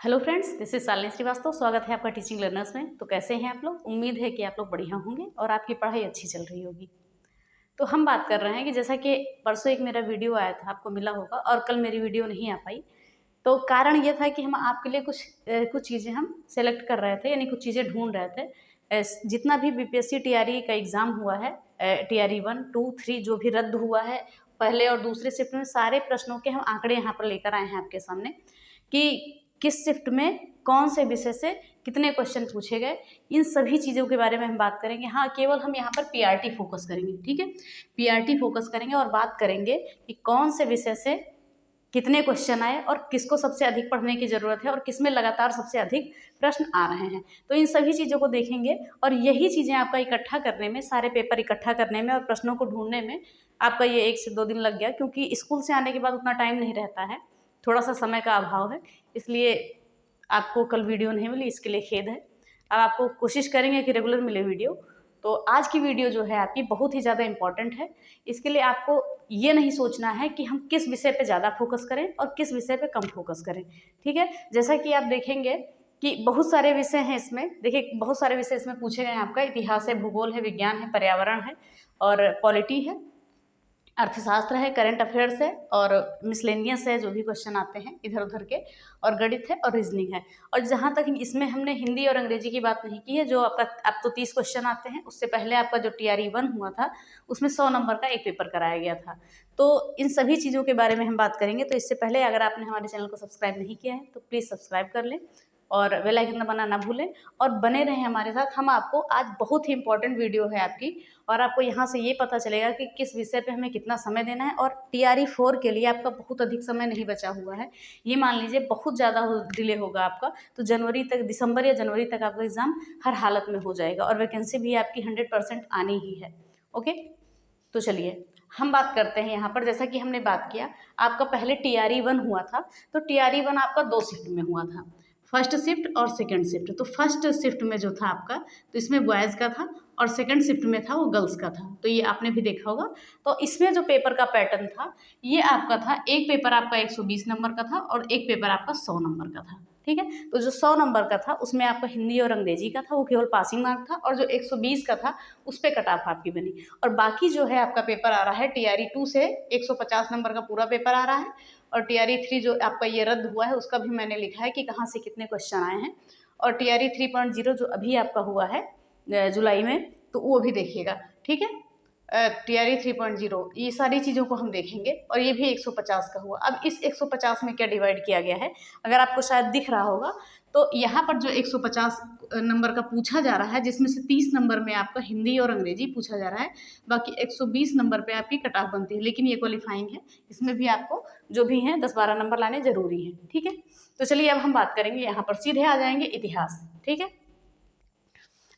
Hello friends, this is Shalini Srivastava. स्वागत है आपका टीचिंग लर्नर्स में। तो कैसे हैं आप लोग? उम्मीद है कि आप लोग बढ़िया होंगे और आपकी पढ़ाई अच्छी चल रही होगी। तो हम बात कर रहे हैं कि जैसा कि परसों एक मेरा वीडियो आया था, आपको मिला होगा, और कल मेरी वीडियो नहीं आ पाई। तो कारण ये था कि हम आपके लिए कुछ चीज़ें हम सेलेक्ट कर रहे थे, यानी कुछ चीज़ें ढूंढ रहे थे। जितना भी बीपीएससी टीआरई का एग्ज़ाम हुआ है, टीआरई 1, 2, 3 जो भी रद्द हुआ है, पहले और दूसरे शिफ्ट में सारे प्रश्नों के हम आंकड़े यहाँ पर लेकर आए हैं आपके सामने कि किस शिफ्ट में कौन से विषय से कितने क्वेश्चन पूछे गए। इन सभी चीज़ों के बारे में हम बात करेंगे। हाँ, केवल हम यहाँ पर पीआरटी फोकस करेंगे, ठीक है। पीआरटी फोकस करेंगे और बात करेंगे कि कौन से विषय से कितने क्वेश्चन आए और किसको सबसे अधिक पढ़ने की ज़रूरत है और किसमें लगातार सबसे अधिक प्रश्न आ रहे हैं। तो इन सभी चीज़ों को देखेंगे और यही चीज़ें आपका इकट्ठा करने में, सारे पेपर इकट्ठा करने में और प्रश्नों को ढूंढने में आपका ये 1 से 2 दिन लग गया, क्योंकि स्कूल से आने के बाद उतना टाइम नहीं रहता है, थोड़ा सा समय का अभाव है, इसलिए आपको कल वीडियो नहीं मिली, इसके लिए खेद है। अब आपको कोशिश करेंगे कि रेगुलर मिले वीडियो। तो आज की वीडियो जो है आपकी बहुत ही ज़्यादा इम्पॉर्टेंट है। इसके लिए आपको ये नहीं सोचना है कि हम किस विषय पे ज़्यादा फोकस करें और किस विषय पे कम फोकस करें, ठीक है। जैसा कि आप देखेंगे कि बहुत सारे विषय हैं इसमें। देखिए, बहुत सारे विषय इसमें पूछे गए हैं। आपका इतिहास है, भूगोल है, विज्ञान है, पर्यावरण है और पॉलिटी है, अर्थशास्त्र है, करंट अफेयर्स है और मिसलेनियस है, जो भी क्वेश्चन आते हैं इधर उधर के, और गणित है और रीजनिंग है। और जहाँ तक इसमें हमने हिंदी और अंग्रेजी की बात नहीं की है, जो आपका अब तो 30 क्वेश्चन आते हैं। उससे पहले आपका जो टीआरई 1 हुआ था उसमें 100 नंबर का एक पेपर कराया गया था। तो इन सभी चीज़ों के बारे में हम बात करेंगे। तो इससे पहले अगर आपने हमारे चैनल को सब्सक्राइब नहीं किया है तो प्लीज़ सब्सक्राइब कर लें और बेल आइकन दबाना ना भूलें और बने रहें हमारे साथ। हम आपको आज बहुत ही इंपॉर्टेंट वीडियो है आपकी, और आपको यहाँ से ये पता चलेगा कि किस विषय पे हमें कितना समय देना है। और टीआरई 4 के लिए आपका बहुत अधिक समय नहीं बचा हुआ है। ये मान लीजिए बहुत ज़्यादा डिले होगा आपका, तो जनवरी तक, दिसंबर या जनवरी तक आपका एग्ज़ाम हर हालत में हो जाएगा और वैकेंसी भी आपकी 100% आनी ही है। ओके, तो चलिए हम बात करते हैं यहाँ पर। जैसा कि हमने बात किया, आपका पहले टीआरई 1 हुआ था। तो टीआरई 1 आपका 2 शिफ्ट में हुआ था, फर्स्ट शिफ्ट और सेकंड शिफ्ट। तो फर्स्ट शिफ्ट में जो था आपका, तो इसमें बॉयज़ का था और सेकंड शिफ्ट में था वो गर्ल्स का था। तो ये आपने भी देखा होगा। तो इसमें जो पेपर का पैटर्न था, ये आपका था, एक पेपर आपका 120 नंबर का था और एक पेपर आपका 100 नंबर का था, ठीक है। तो जो 100 नंबर का था उसमें आपका हिंदी और अंग्रेजी का था, वो केवल पासिंग मार्क था, और जो 120 का था उस पर कट ऑफ आपकी बनी। और बाकी जो है आपका पेपर आ रहा है टीआरई 2 से 150 नंबर का पूरा पेपर आ रहा है। और टीआरई 3 जो आपका ये रद्द हुआ है उसका भी मैंने लिखा है कि कहाँ से कितने क्वेश्चन आए हैं। और टीआरई 3.0 जो अभी आपका हुआ है जुलाई में, तो वो भी देखिएगा, ठीक है। टीआरई 3.0, ये सारी चीज़ों को हम देखेंगे। और ये भी 150 का हुआ। अब इस 150 में क्या डिवाइड किया गया है, अगर आपको शायद दिख रहा होगा, तो यहाँ पर जो 150 नंबर का पूछा जा रहा है, जिसमें से 30 नंबर में आपका हिंदी और अंग्रेजी पूछा जा रहा है, बाकी 120 नंबर पे आपकी कट ऑफ बनती है। लेकिन ये क्वालिफाइंग है, इसमें भी आपको जो भी हैं 10-12 नंबर लाने जरूरी हैं, ठीक है। तो चलिए अब हम बात करेंगे, यहाँ पर सीधे आ जाएंगे इतिहास, ठीक है।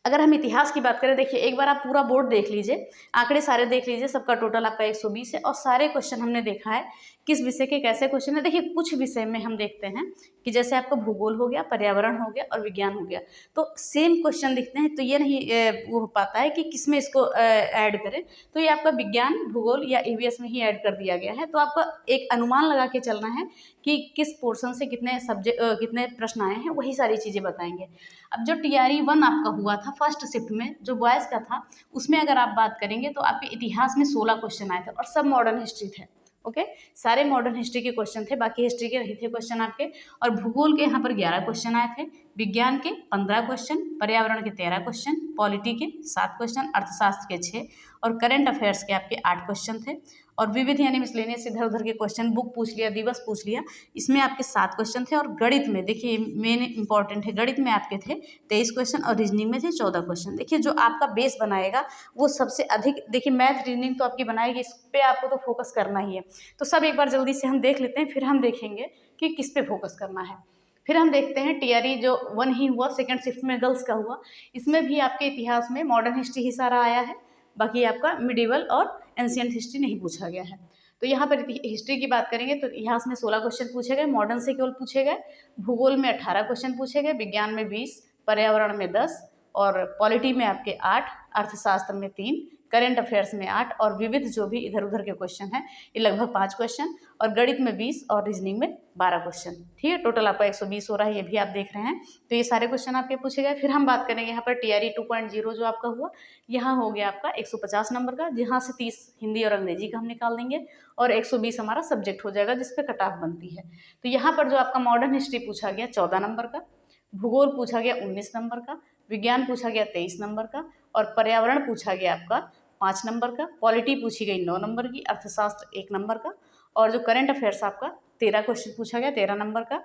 अगर हम इतिहास की बात करें, देखिए एक बार आप पूरा बोर्ड देख लीजिए, आंकड़े सारे देख लीजिए, सबका टोटल आपका 120 है और सारे क्वेश्चन हमने देखा है किस विषय के कैसे क्वेश्चन है। देखिए, कुछ विषय में हम देखते हैं कि जैसे आपका भूगोल हो गया, पर्यावरण हो गया और विज्ञान हो गया, तो सेम क्वेश्चन दिखते हैं, तो ये नहीं वो हो पाता है कि किसमें इसको ऐड करें। तो ये आपका विज्ञान, भूगोल या ईवीएस में ही ऐड कर दिया गया है। तो आपका एक अनुमान लगा के चलना है कि किस पोर्शन से कितने सब्जेक्ट कितने प्रश्न आए हैं, वही सारी चीज़ें बताएंगे। अब जो टीआरई 1 आपका हुआ था फर्स्ट शिफ्ट में, जो बॉयज़ का था, उसमें अगर आप बात करेंगे तो आपके इतिहास में 16 क्वेश्चन आए थे और सब मॉडर्न हिस्ट्री थे। ओके, सारे मॉडर्न हिस्ट्री के क्वेश्चन थे, बाकी हिस्ट्री के नहीं थे क्वेश्चन आपके। और भूगोल के यहाँ पर 11 क्वेश्चन आए थे, विज्ञान के 15 क्वेश्चन, पर्यावरण के 13 क्वेश्चन, पॉलिटी के 7 क्वेश्चन, अर्थशास्त्र के 6 और करंट अफेयर्स के आपके 8 क्वेश्चन थे। और विविध यानी मिसलेनियस इधर उधर के क्वेश्चन, बुक पूछ लिया, दिवस पूछ लिया, इसमें आपके 7 क्वेश्चन थे। और गणित में देखिए मेन इंपॉर्टेंट है, गणित में आपके थे 23 क्वेश्चन और रीजनिंग में थे 14 क्वेश्चन। देखिए, जो आपका बेस बनाएगा वो सबसे अधिक, देखिए मैथ रीजनिंग तो आपकी बनाएगी, इस पर आपको तो फोकस करना ही है। तो सब एक बार जल्दी से हम देख लेते हैं, फिर हम देखेंगे कि किस पे फोकस करना है। फिर हम देखते हैं टीआरई जो 1 ही हुआ, सेकंड शिफ्ट में गर्ल्स का हुआ, इसमें भी आपके इतिहास में मॉडर्न हिस्ट्री ही सारा आया है, बाकी आपका मिडिवल और एंशिएंट हिस्ट्री नहीं पूछा गया है। तो यहाँ पर हिस्ट्री की बात करेंगे तो इतिहास में 16 क्वेश्चन पूछे गए, मॉडर्न से केवल पूछे गए, भूगोल में 18 क्वेश्चन पूछे गए, विज्ञान में 20, पर्यावरण में 10 और पॉलिटी में आपके 8, अर्थशास्त्र में 3, करंट अफेयर्स में 8 और विविध जो भी इधर उधर के क्वेश्चन हैं ये लगभग 5 क्वेश्चन, और गणित में 20 और रीजनिंग में 12 क्वेश्चन। ठीक है, टोटल आपका 120 हो रहा है, ये भी आप देख रहे हैं। तो ये सारे क्वेश्चन आपके पूछे गए। फिर हम बात करेंगे यहाँ पर TRE 2.0 जो आपका हुआ, यहाँ हो गया आपका 150 नंबर का, जहाँ से 30 हिंदी और अंग्रेजी का हम निकाल देंगे और 120 हमारा सब्जेक्ट हो जाएगा जिस पे कट ऑफ बनती है। तो यहाँ पर जो आपका मॉडर्न हिस्ट्री पूछा गया 14 नंबर का, भूगोल पूछा गया 19 नंबर का, विज्ञान पूछा गया 23 नंबर का, और पर्यावरण पूछा गया आपका 5 नंबर का, पॉलिटी पूछी गई 9 नंबर की, अर्थशास्त्र 1 नंबर का, और जो करंट अफेयर्स आपका 13 क्वेश्चन पूछा गया 13 नंबर का।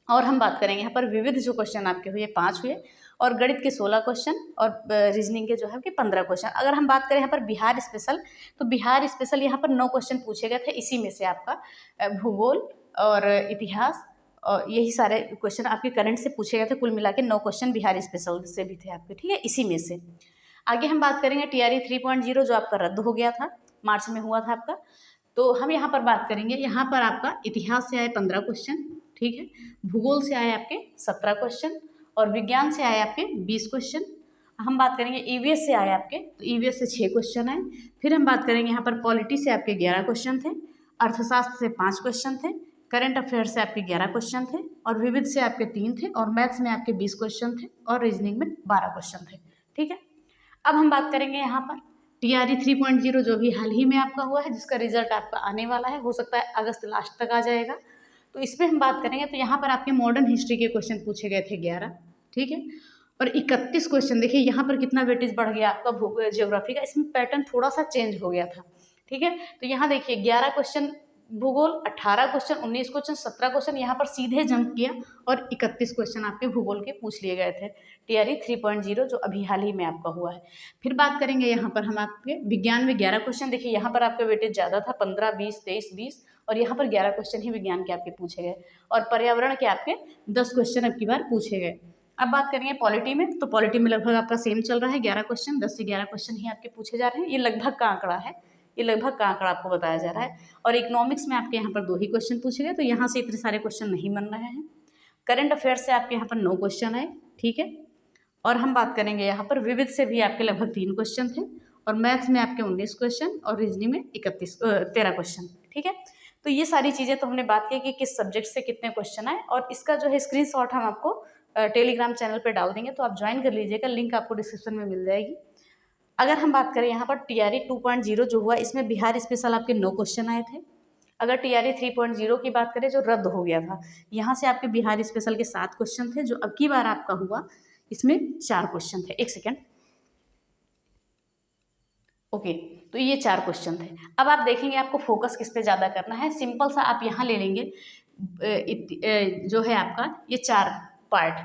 और हम बात करेंगे यहाँ पर विविध जो क्वेश्चन आपके हुए 5 हुए, और गणित के 16 क्वेश्चन, और रीजनिंग के जो है कि 15 क्वेश्चन। अगर हम बात करें यहाँ पर बिहार स्पेशल, तो बिहार स्पेशल यहाँ पर 9 क्वेश्चन पूछे गए थे, इसी में से आपका भूगोल और इतिहास और यही सारे क्वेश्चन आपके करंट से पूछे गए थे। कुल मिला के 9 क्वेश्चन बिहार स्पेशल से भी थे आपके, ठीक है, इसी में से। आगे हम बात करेंगे TRE 3.0 जो आपका रद्द हो गया था, मार्च में हुआ था आपका। तो हम यहाँ पर बात करेंगे, यहाँ पर आपका इतिहास से आए 15 क्वेश्चन, ठीक है, भूगोल से आए आपके 17 क्वेश्चन, और विज्ञान से आए आपके 20 क्वेश्चन। हम बात करेंगे EVS से आए आपके, तो EVS से 6 क्वेश्चन आए। फिर हम बात करेंगे यहाँ पर पॉलिटी से आपके 11 क्वेश्चन थे, अर्थशास्त्र से 5 क्वेश्चन थे, करंट अफेयर से आपके 11 क्वेश्चन थे, और विविध से आपके 3 थे, और मैथ्स में आपके 20 क्वेश्चन थे, और रीजनिंग में 12 क्वेश्चन थे, ठीक है। अब हम बात करेंगे यहाँ पर TRE 3.0 जो भी हाल ही में आपका हुआ है, जिसका रिजल्ट आपका आने वाला है, हो सकता है अगस्त लास्ट तक आ जाएगा। तो इस पर हम बात करेंगे। तो यहाँ पर आपके मॉडर्न हिस्ट्री के क्वेश्चन पूछे गए थे 11, ठीक है, और 31 क्वेश्चन। देखिए यहाँ पर कितना वेटेज बढ़ गया आपका ज्योग्राफी का, इसमें पैटर्न थोड़ा सा चेंज हो गया था, ठीक है। तो यहाँ देखिए 11 क्वेश्चन भूगोल, 18 क्वेश्चन, 19 क्वेश्चन, 17 क्वेश्चन यहाँ पर सीधे जंप किया, और 31 क्वेश्चन आपके भूगोल के पूछ लिए गए थे TRE 3.0 जो अभी हाल ही में आपका हुआ है। फिर बात करेंगे यहाँ पर हम आपके विज्ञान में 11 क्वेश्चन। देखिए यहाँ पर आपका वेटेज ज़्यादा था, 15, 20, 23, 20, और यहाँ पर 11 क्वेश्चन ही विज्ञान के आपके पूछे गए, और पर्यावरण के आपके 10 क्वेश्चन अब की बार पूछे गए। अब बात करेंगे पॉलिटी में, तो पॉलिटी में लगभग आपका सेम चल रहा है, 11 क्वेश्चन, 10 से 11 क्वेश्चन ही आपके पूछे जा रहे हैं। ये लगभग का आंकड़ा है, ये लगभग का आंकड़ा आपको बताया जा रहा है। और इकोनॉमिक्स में आपके यहाँ पर 2 ही क्वेश्चन पूछे गए, तो यहाँ से इतने सारे क्वेश्चन नहीं बन रहे हैं। करंट अफेयर से आपके यहाँ पर 9 क्वेश्चन आए, ठीक है। और हम बात करेंगे यहाँ पर विविध से भी आपके लगभग 3 क्वेश्चन थे, और मैथ्स में आपके 19 क्वेश्चन, और रीजनिंग में 13 क्वेश्चन, ठीक है। तो ये सारी चीज़ें तो हमने बात की कि किस सब्जेक्ट से कितने क्वेश्चन आए, और इसका जो है स्क्रीनशॉट हम आपको टेलीग्राम चैनल पर डाल देंगे, तो आप ज्वाइन कर लीजिएगा, लिंक आपको डिस्क्रिप्शन में मिल जाएगी। अगर हम बात करें यहाँ पर TRE 2.0 जो हुआ, इसमें बिहार स्पेशल आपके 9 क्वेश्चन आए थे। अगर TRE 3.0 की बात करें जो रद्द हो गया था, यहाँ से आपके बिहार स्पेशल के 7 क्वेश्चन थे, जो अब की बार आपका हुआ इसमें 4 क्वेश्चन थे। एक सेकेंड, ओके, तो ये 4 क्वेश्चन थे। अब आप देखेंगे आपको फोकस किस पे ज़्यादा करना है। सिंपल सा आप यहाँ ले लेंगे, जो है आपका ये 4 पार्ट,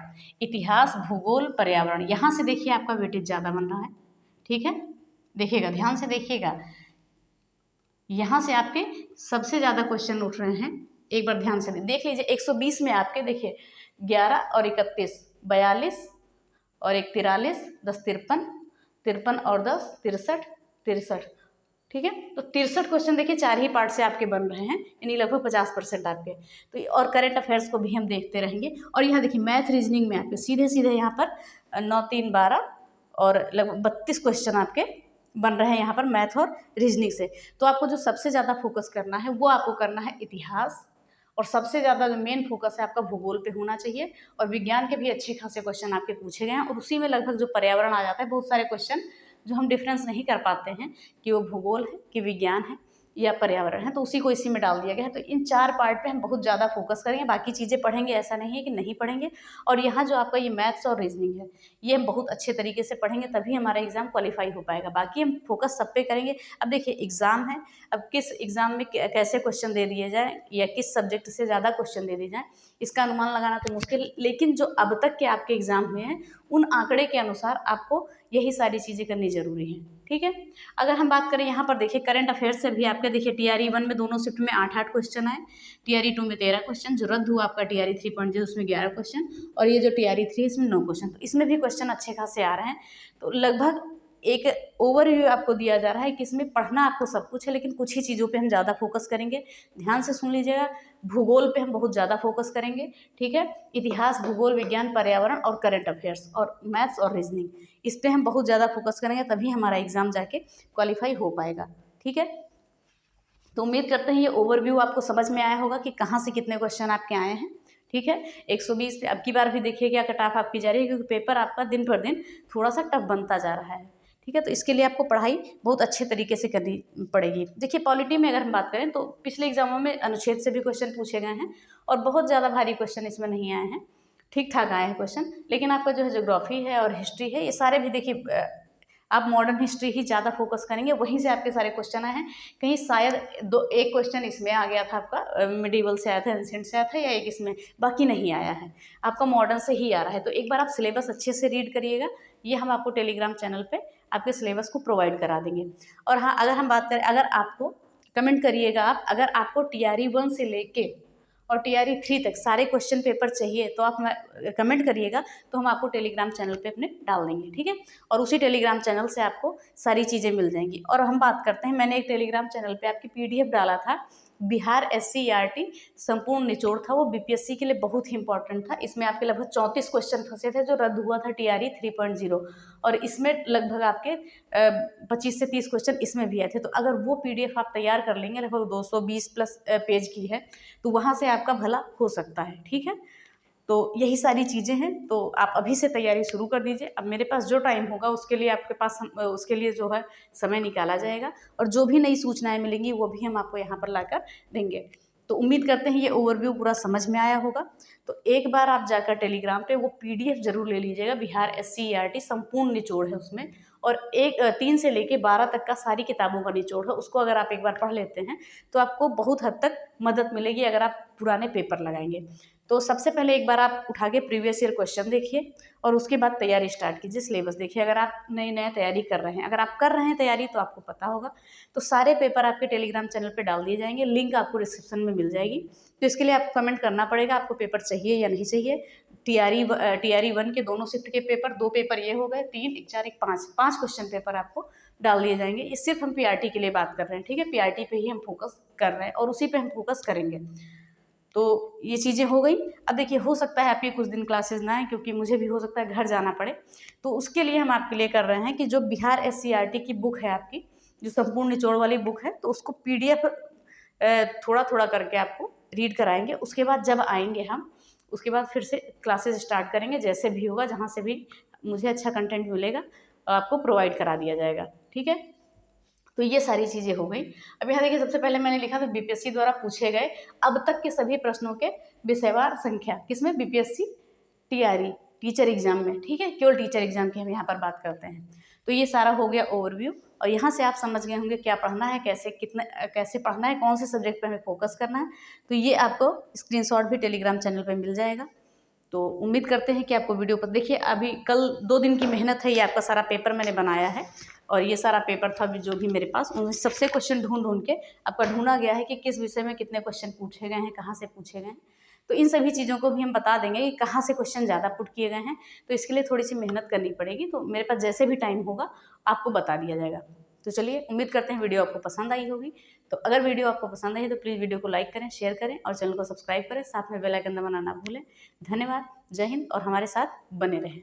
इतिहास, भूगोल, पर्यावरण, यहाँ से देखिए आपका वेटेज ज़्यादा बन रहा है, ठीक है। देखिएगा, ध्यान से देखिएगा, यहाँ से आपके सबसे ज़्यादा क्वेश्चन उठ रहे हैं। एक बार ध्यान से देख लीजिए, 120 में आपके देखिए 11 और 31 42, और 1 43, 10 53, 53 और 10 63, 63, ठीक है। तो 63 क्वेश्चन देखिए 4 ही पार्ट से आपके बन रहे हैं, यानी लगभग 50% आपके। तो और करंट अफेयर्स को भी हम देखते रहेंगे। और यहाँ देखिए मैथ रीजनिंग में आपके सीधे सीधे यहाँ पर 9, 3, 12 और लगभग 32 क्वेश्चन आपके बन रहे हैं यहाँ पर मैथ और रीजनिंग से। तो आपको जो सबसे ज़्यादा फोकस करना है वो आपको करना है इतिहास, और सबसे ज़्यादा जो मेन फोकस है आपका भूगोल पे होना चाहिए। और विज्ञान के भी अच्छे खासे क्वेश्चन आपके पूछे गए हैं, और उसी में लगभग जो पर्यावरण आ जाता है, बहुत सारे क्वेश्चन जो हम डिफरेंस नहीं कर पाते हैं कि वो भूगोल है कि विज्ञान है या पर्यावरण है, तो उसी को इसी में डाल दिया गया है। तो इन 4 पार्ट पे हम बहुत ज़्यादा फोकस करेंगे, बाकी चीज़ें पढ़ेंगे, ऐसा नहीं है कि नहीं पढ़ेंगे। और यहाँ जो आपका ये मैथ्स और रीजनिंग है, ये हम बहुत अच्छे तरीके से पढ़ेंगे, तभी हमारा एग्ज़ाम क्वालिफाई हो पाएगा। बाकी हम फोकस सब पे करेंगे। अब देखिए एग्ज़ाम है, अब किस एग्ज़ाम में कैसे क्वेश्चन दे दिए जाए, या किस सब्जेक्ट से ज़्यादा क्वेश्चन दे दिए जाए, इसका अनुमान लगाना तो मुश्किल, लेकिन जो अब तक के आपके एग्ज़ाम हुए हैं उन आंकड़े के अनुसार आपको यही सारी चीज़ें करनी ज़रूरी है, ठीक है। अगर हम बात करें यहाँ पर देखिए करंट अफेयर से भी आपके देखिए TRE 1 में दोनों शिफ्ट में 8-8 क्वेश्चन आए, TRE 2 में 13 क्वेश्चन, जो रद्द हुआ आपका TRE 3.0 उसमें 11 क्वेश्चन, और ये जो TRE 3 इसमें 9 क्वेश्चन। तो इसमें भी क्वेश्चन अच्छे खासे आ रहे हैं। तो लगभग एक ओवरव्यू आपको दिया जा रहा है कि इसमें पढ़ना आपको सब कुछ है, लेकिन कुछ ही चीज़ों पे हम ज़्यादा फोकस करेंगे। ध्यान से सुन लीजिएगा। भूगोल पे हम बहुत ज़्यादा फोकस करेंगे, ठीक है। इतिहास, भूगोल, विज्ञान, पर्यावरण और करंट अफेयर्स और मैथ्स और रीजनिंग, इस पर हम बहुत ज़्यादा फोकस करेंगे, तभी हमारा एग्जाम जाके क्वालिफाई हो पाएगा, ठीक है। तो उम्मीद करते हैं ये ओवरव्यू आपको समझ में आया होगा कि कहाँ से कितने क्वेश्चन आपके आए हैं, ठीक है। 120 पे अब की बार भी देखिए क्या कट ऑफ आपकी जा रही है, क्योंकि पेपर आपका दिन पर दिन थोड़ा सा टफ बनता जा रहा है, ठीक है। तो इसके लिए आपको पढ़ाई बहुत अच्छे तरीके से करनी पड़ेगी। देखिए पॉलिटी में अगर हम बात करें तो पिछले एग्जामों में अनुच्छेद से भी क्वेश्चन पूछे गए हैं और बहुत ज़्यादा भारी क्वेश्चन इसमें नहीं आए हैं, ठीक ठाक आए हैं क्वेश्चन। लेकिन आपका जो है ज्योग्राफी है और हिस्ट्री है, ये सारे भी देखिए आप मॉडर्न हिस्ट्री ही ज़्यादा फोकस करेंगे, वहीं से आपके सारे क्वेश्चन आए हैं। कहीं शायद एक क्वेश्चन इसमें आ गया था आपका मिडिवल से आया था, एंशिएंट से आया था, या एक इसमें, बाकी नहीं आया है, आपका मॉडर्न से ही आ रहा है। तो एक बार आप सिलेबस अच्छे से रीड करिएगा, ये हम आपको टेलीग्राम चैनल पे आपके सिलेबस को प्रोवाइड करा देंगे। और हाँ, अगर हम बात करें, अगर आपको कमेंट करिएगा आप, अगर आपको TRE 1 से लेके और TRE 3 तक सारे क्वेश्चन पेपर चाहिए तो आप कमेंट करिएगा, तो हम आपको टेलीग्राम चैनल पे अपने डाल देंगे, ठीक है। और उसी टेलीग्राम चैनल से आपको सारी चीज़ें मिल जाएंगी। और हम बात करते हैं, मैंने एक टेलीग्राम चैनल पे आपकी PDF डाला था, बिहार SCERT संपूर्ण निचोड़ था, वो BPSC के लिए बहुत ही इंपॉर्टेंट था। इसमें आपके लगभग 34 क्वेश्चन फंसे थे जो रद्द हुआ था TRE 3.0, और इसमें लगभग आपके 25 से 30 क्वेश्चन इसमें भी आए थे। तो अगर वो PDF आप तैयार कर लेंगे, लगभग 220 प्लस पेज की है, तो वहाँ से आपका भला हो सकता है, ठीक है। तो यही सारी चीज़ें हैं, तो आप अभी से तैयारी शुरू कर दीजिए। अब मेरे पास जो टाइम होगा उसके लिए आपके पास उसके लिए जो है समय निकाला जाएगा, और जो भी नई सूचनाएं मिलेंगी वो भी हम आपको यहाँ पर लाकर देंगे। तो उम्मीद करते हैं ये ओवरव्यू पूरा समझ में आया होगा। तो एक बार आप जाकर टेलीग्राम पे वो PDF जरूर ले लीजिएगा, बिहार SCERT संपूर्ण निचोड़ है उसमें, और 3 से लेके 12 तक का सारी किताबों का निचोड़ है। उसको अगर आप एक बार पढ़ लेते हैं तो आपको बहुत हद तक मदद मिलेगी अगर आप पुराने पेपर लगाएंगे। तो सबसे पहले एक बार आप उठा के प्रीवियस ईयर क्वेश्चन देखिए, और उसके बाद तैयारी स्टार्ट कीजिए, सिलेबस देखिए। अगर आप नई नया तैयारी कर रहे हैं, अगर आप कर रहे हैं तैयारी, तो आपको पता होगा। तो सारे पेपर आपके टेलीग्राम चैनल पे डाल दिए जाएंगे, लिंक आपको डिस्क्रिप्शन में मिल जाएगी। तो इसके लिए आपको कमेंट करना पड़ेगा आपको पेपर चाहिए या नहीं चाहिए। TRE 1 के दोनों शिफ्ट के पेपर, 2 पेपर ये हो गए, 3 1 4 1 5 क्वेश्चन पेपर आपको डाल दिए जाएंगे। इस सिर्फ हम PRT के लिए बात कर रहे हैं, ठीक है। PRT पे ही हम फोकस कर रहे हैं और उसी पे हम फोकस करेंगे। तो ये चीज़ें हो गई। अब देखिए, हो सकता है आपकी कुछ दिन क्लासेस ना आए, क्योंकि मुझे भी हो सकता है घर जाना पड़े। तो उसके लिए हम आपके लिए कर रहे हैं कि जो बिहार SCERT की बुक है आपकी, जो संपूर्ण निचोड़ वाली बुक है, तो उसको PDF थोड़ा थोड़ा करके आपको रीड कराएंगे। उसके बाद जब आएंगे हम, उसके बाद फिर से क्लासेस स्टार्ट करेंगे। जैसे भी होगा, जहाँ से भी मुझे अच्छा कंटेंट मिलेगा आपको प्रोवाइड करा दिया जाएगा, ठीक है। तो ये सारी चीज़ें हो गई। अब यहाँ देखिए, सबसे पहले मैंने लिखा था BPSC द्वारा पूछे गए अब तक के सभी प्रश्नों के विषयवार संख्या, किसमें? BPSC TRE टीचर एग्जाम में, ठीक है। केवल टीचर एग्जाम की हम यहाँ पर बात करते हैं। तो ये सारा हो गया ओवरव्यू, और यहाँ से आप समझ गए होंगे क्या पढ़ना है, कैसे पढ़ना है, कौन से सब्जेक्ट पर हमें फोकस करना है। तो ये आपको स्क्रीनशॉट भी टेलीग्राम चैनल पर मिल जाएगा। तो उम्मीद करते हैं कि आपको वीडियो पर, देखिए अभी कल 2 दिन की मेहनत है, ये आपका सारा पेपर मैंने बनाया है, और ये सारा पेपर था जो भी मेरे पास, उनमें सबसे क्वेश्चन ढूंढ ढूंढ के आपका ढूंढा गया है कि किस विषय में कितने क्वेश्चन पूछे गए हैं, कहाँ से पूछे गए हैं। तो इन सभी चीज़ों को भी हम बता देंगे कि कहाँ से क्वेश्चन ज़्यादा पुट किए गए हैं। तो इसके लिए थोड़ी सी मेहनत करनी पड़ेगी, तो मेरे पास जैसे भी टाइम होगा आपको बता दिया जाएगा। तो चलिए, उम्मीद करते हैं वीडियो आपको पसंद आई होगी। तो अगर वीडियो आपको पसंद आई तो प्लीज़ वीडियो को लाइक करें, शेयर करें और चैनल को सब्सक्राइब करें, साथ में बेल आइकन दबाना ना भूलें। धन्यवाद, जय हिंद, और हमारे साथ बने रहें।